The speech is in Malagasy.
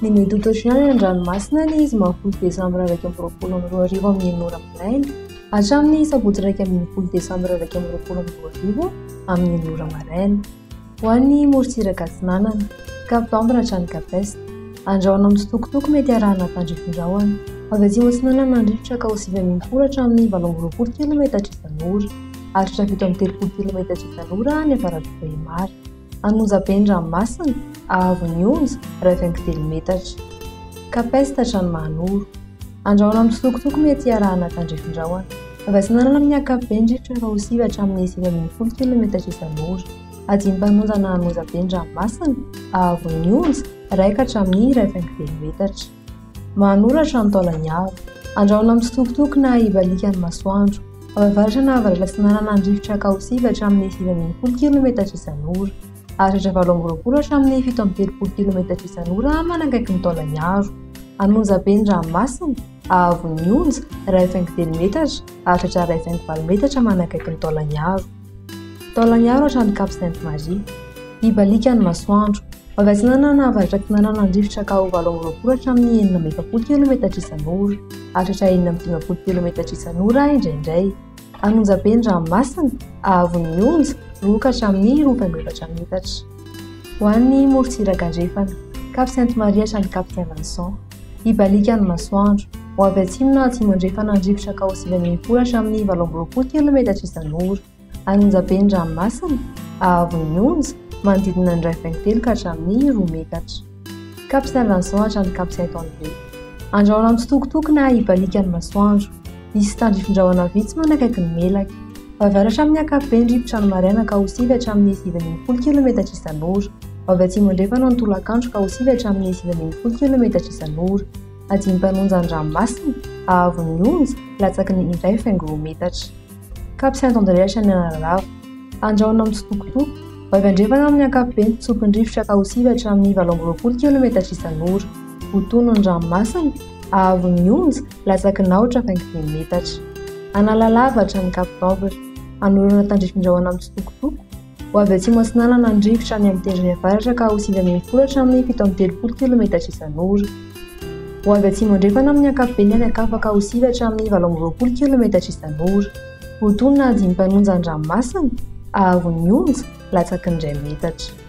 Ny mety ho tao-tsinany ny an-dranomasina ny izy 10 desambra 2022 amin'ny enora maraina hatramin'ny sabotsy 1 desambra 2022 amin'ny enora maraina. Ho an'ny morontsiraka atsinanana kapitambra hatrany kapesta andrahoana amin'ny sitokotoko mety arahana tandrifin-drahona avy atsimo atsinanana andrifotra ka ho 9 hatramin'ny 20 kilometatra isan'ora ary 7 kilometatra isan'ora ny avaravitra Imara. Anonjabe ny ranomasina ahavon'ny onja 2 metatra. Kapesta hatrany Mahanoro andrahoana amin'ny sitokotoko mety arahana tandrifin-drahona avy atsinanana amin'ny ankapobeny rivotra ka ho 9 hatramin'ny 9 kilometatra isan'ora. Adimpanonjana anonjabe ny ranomasina ahavon'ny onja 1 hatramin'ny 2 metatra. Mahanoro hatrany Taolagnaro andrahoana amin'ny sitokotoko na ibalika ny masoandro avy avaratra na avaratra atsinanana ny rivotra ka ho 9 hatramin'ny 9 kilometatra isan'ora ary 20 hatramin'ny 17 kilometatra isan'ora manakaiky ny Taolagnaro. Anonjabe ny ranomasina ahavon'ny onja 2 metatra ary 2 metatra manakaiky ny Taolagnaro. Taolagnaro hatrany Cap Sainte-Marie ibalika ny masoandro avy atsinanana na avaratra atsinanana ny rivotra ka ho 20 hatramin'ny 40 kilometatra isan'ora ary 15 kilometatra isan'ora indraindray. Anonjabe ny ranomasina ahavon'ny onja 2 hatramin'ny 24 metatra. Ho an'ny morontsiraka andrefana Cap Sainte-Marie hatrany Cap Saint-Vincent ibalika ny masoandro ho avy atsimo na atsimo andrefana ny rivotra ka ho 9 hatramin'ny 20 kilometatra isan'ora. Anonjabe ny ranomasina ahavon'ny onja manodidina ny 20 ka hatramin'ny 2 metatra. Cap Saint-Vincent hatrany Cap Saint-André andrahoana amin'ny sitokotoko na ibalika ny masoandro misy tandrifin-drahona vitsy manakaiky ny melaka avy avaratra amin'ny ankapobeny rivotra ny maraina ka ho 9 hatramin'ny 9 kilometatra isan'ora avy atsimo andrefana ny tolakandro ka ho 9 hatramin'ny 9 kilometatra isan'ora. Adimpanonja ny ranomasina ahavon'ny onja latsaky ny 1 metatra. Cap Saint-André hatrany Analalava andrahoana amin'ny sitokotoko avy andrefana amin'ny ankapobeny tsopin'ny rivotra ka ho 9 hatramin'ny 20 kilometatra isan'ora. Hotono ny ranomasina ahavon'ny onja latsaky ny 20 metatra. Analalava hatrany kapitambra anorana tandrifin-drahona amin'ny sitokotoko ho avy atsimo atsinanana ny rivotra ny amin'ny tendrony avaratra ka ho 9 hatramin'ny 17 kilometatra isan'ora. Ho avy atsimo andrefana amin'ny ankapobeny any ankafa ka ho 9 hatramin'ny 20 kilometatra isan'ora. Hotono na adimpanonja ny ranomasina ahavon'ny onja latsaky ny 2 metatra.